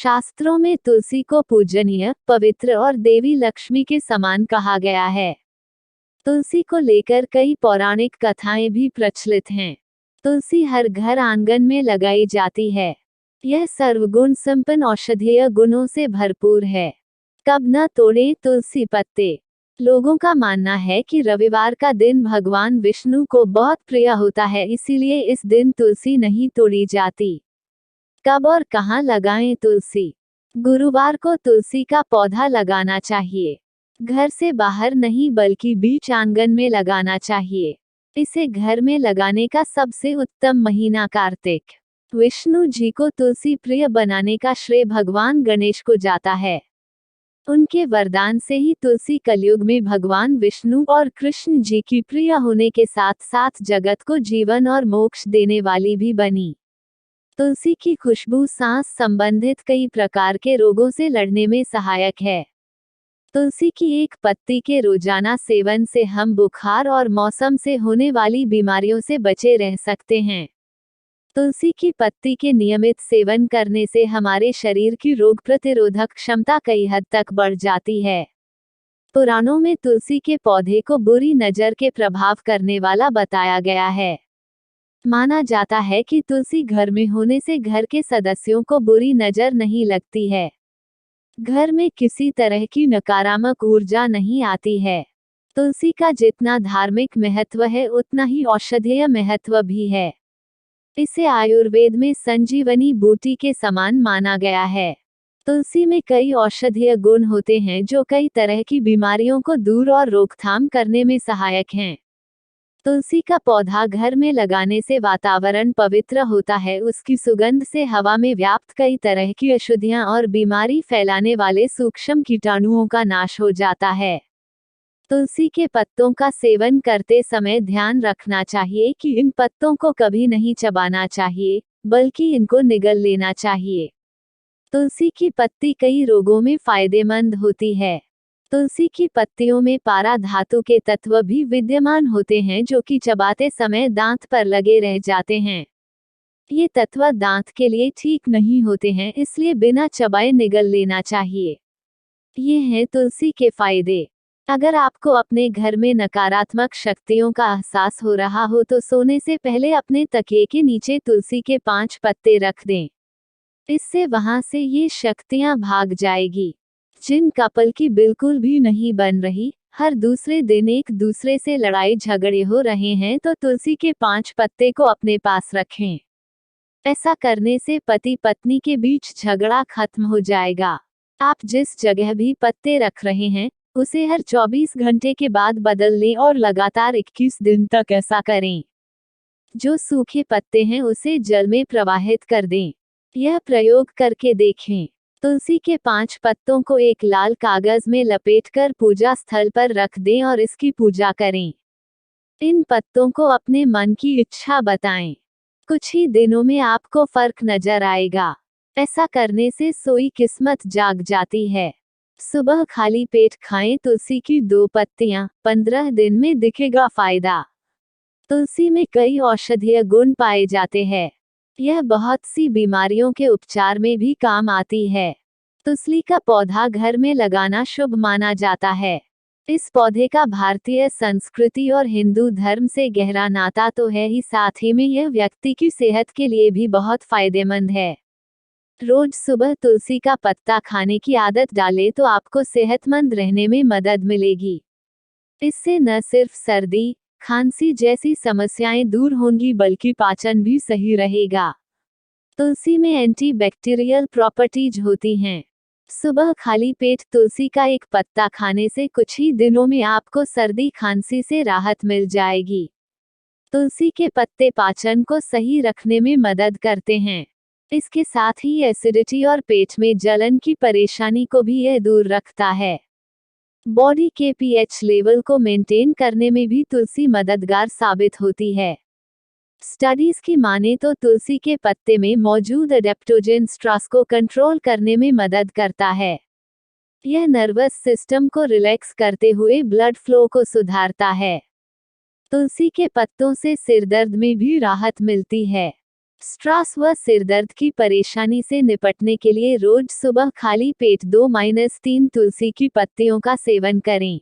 शास्त्रों में तुलसी को पूजनीय, पवित्र और देवी लक्ष्मी के समान कहा गया है। तुलसी को लेकर कई पौराणिक कथाएं भी प्रचलित हैं। तुलसी हर घर आंगन में लगाई जाती है। यह सर्वगुण संपन्न औषधीय गुणों से भरपूर है। कब न तोड़ें तुलसी पत्ते। लोगों का मानना है कि रविवार का दिन भगवान विष्णु को बहुत प्रिय होता है, इसीलिए इस दिन तुलसी नहीं तोड़ी जाती। कब और कहाँ लगाएं तुलसी। गुरुवार को तुलसी का पौधा लगाना चाहिए। घर से बाहर नहीं बल्कि बीच आंगन में लगाना चाहिए। इसे घर में लगाने का सबसे उत्तम महीना कार्तिक। विष्णु जी को तुलसी प्रिय बनाने का श्रेय भगवान गणेश को जाता है। उनके वरदान से ही तुलसी कलयुग में भगवान विष्णु और कृष्ण जी की प्रिय होने के साथ साथ जगत को जीवन और मोक्ष देने वाली भी बनी। तुलसी की खुशबू सांस संबंधित कई प्रकार के रोगों से लड़ने में सहायक है। तुलसी की एक पत्ती के रोजाना सेवन से हम बुखार और मौसम से होने वाली बीमारियों से बचे रह सकते हैं। तुलसी की पत्ती के नियमित सेवन करने से हमारे शरीर की रोग प्रतिरोधक क्षमता कई हद तक बढ़ जाती है। पुराणों में तुलसी के पौधे को बुरी नजर के प्रभाव करने वाला बताया गया है। माना जाता है कि तुलसी घर में होने से घर के सदस्यों को बुरी नजर नहीं लगती है। घर में किसी तरह की नकारात्मक ऊर्जा नहीं आती है। तुलसी का जितना धार्मिक महत्व है उतना ही औषधीय महत्व भी है। इसे आयुर्वेद में संजीवनी बूटी के समान माना गया है। तुलसी में कई औषधीय गुण होते हैं जो कई तरह की बीमारियों को दूर और रोकथाम करने में सहायक हैं। तुलसी का पौधा घर में लगाने से वातावरण पवित्र होता है। उसकी सुगंध से हवा में व्याप्त कई तरह की अशुद्धियां और बीमारी फैलाने वाले सूक्ष्म कीटाणुओं का नाश हो जाता है। तुलसी के पत्तों का सेवन करते समय ध्यान रखना चाहिए कि इन पत्तों को कभी नहीं चबाना चाहिए, बल्कि इनको निगल लेना चाहिए। तुलसी की पत्ती कई रोगों में फायदेमंद होती है। तुलसी की पत्तियों में पारा धातु के तत्व भी विद्यमान होते हैं जो कि चबाते समय दांत पर लगे रह जाते हैं। ये तत्व दांत के लिए ठीक नहीं होते हैं, इसलिए बिना चबाए निगल लेना चाहिए। ये हैं तुलसी के फायदे। अगर आपको अपने घर में नकारात्मक शक्तियों का एहसास हो रहा हो तो सोने से पहले अपने तकिए के नीचे तुलसी के 5 पत्ते रख दें। इससे वहां से ये शक्तियां भाग जाएगी। जिन कपल की बिल्कुल भी नहीं बन रही, हर दूसरे दिन एक दूसरे से लड़ाई झगड़े हो रहे हैं, तो तुलसी के 5 पत्ते को अपने पास रखें। ऐसा करने से पति पत्नी के बीच झगड़ा खत्म हो जाएगा। आप जिस जगह भी पत्ते रख रहे हैं उसे हर 24 घंटे के बाद बदल लें और लगातार 21 दिन तक ऐसा करें। जो सूखे पत्ते हैं उसे जल में प्रवाहित कर दें। यह प्रयोग करके देखें। तुलसी के 5 पत्तों को एक लाल कागज में लपेटकर पूजा स्थल पर रख दें और इसकी पूजा करें। इन पत्तों को अपने मन की इच्छा बताएं। कुछ ही दिनों में आपको फर्क नजर आएगा। ऐसा करने से सोई किस्मत जाग जाती है। सुबह खाली पेट खाएं तुलसी की 2 पत्तियां, 15 दिन में दिखेगा फायदा। तुलसी में कई औषधीय गुण पाए जाते हैं। यह बहुत सी बीमारियों के उपचार में भी काम आती है। तुलसी का पौधा घर में लगाना शुभ माना जाता है। इस पौधे का भारतीय संस्कृति और हिंदू धर्म से गहरा नाता तो है ही, साथ ही में यह व्यक्ति की सेहत के लिए भी बहुत फायदेमंद है। रोज सुबह तुलसी का पत्ता खाने की आदत डालें तो आपको सेहतमंद रहने में मदद मिलेगी। इससे न सिर्फ सर्दी, खांसी जैसी समस्याएं दूर होंगी बल्कि पाचन भी सही रहेगा। तुलसी में एंटीबैक्टीरियल प्रॉपर्टीज होती हैं। सुबह खाली पेट तुलसी का एक पत्ता खाने से कुछ ही दिनों में आपको सर्दी खांसी से राहत मिल जाएगी। तुलसी के पत्ते पाचन को सही रखने में मदद करते हैं। इसके साथ ही एसिडिटी और पेट में जलन की परेशानी को भी यह दूर रखता है। बॉडी के पीएच लेवल को मेंटेन करने में भी तुलसी मददगार साबित होती है। स्टडीज की माने तो तुलसी के पत्ते में मौजूद एडेप्टोजेन स्ट्रेस को कंट्रोल करने में मदद करता है। यह नर्वस सिस्टम को रिलैक्स करते हुए ब्लड फ्लो को सुधारता है। तुलसी के पत्तों से सिरदर्द में भी राहत मिलती है। स्ट्रेस व सिरदर्द की परेशानी से निपटने के लिए रोज सुबह खाली पेट 2-3 तुलसी की पत्तियों का सेवन करें।